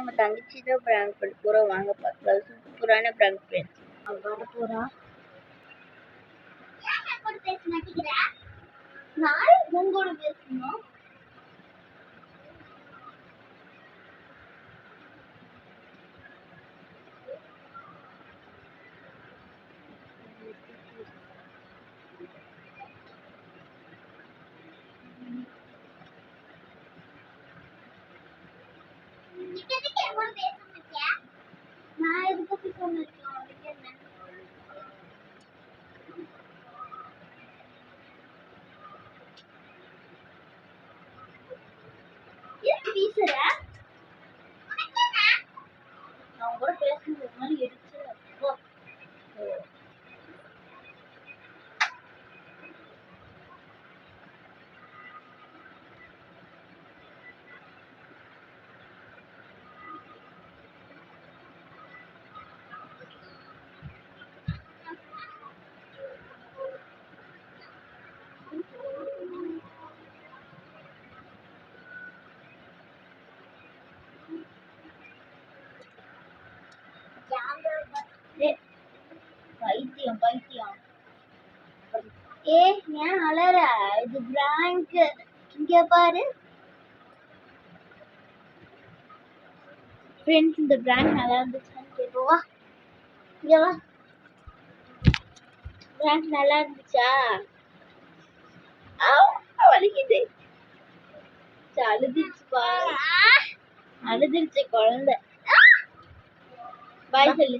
நம்ம தங்கச்சி தான் பிராங்க் பண்ண போகிறோம். வாங்க பார்க்கலாம். சூப்பரான பிராங்க் ஃப்ரெண்ட்ஸ். அவள் வர போகிறா. பேச மாட்டேங்கிறா. நான் உங்களோட பேசணும். நான் எது பத்தி சொன்னேன் அவனுக்கு என்ன பேசுற நான் கூட பேசுறது மாதிரி எடுத்து பைத்தியம் பைத்தியம். ஏன் அலற? இது பிராங்க். இங்க பாரு ஃப்ரெண்ட்ஸ், இந்த பிராங்க் நல்லா இருந்துச்சான்னு கேட்போவா? இங்க வா. பிராங்க் நல்லா இருந்துச்சா? வலிக்குது. அழுதுச்சுப்பா. அழுதுருச்சு குழந்தை. பாய் சொல்லு.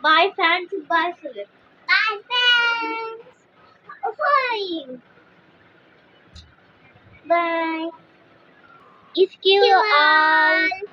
பாய் ஃபேன்ஸ். பாய் சொல்லு. பாய் fans. Bye. It's you all.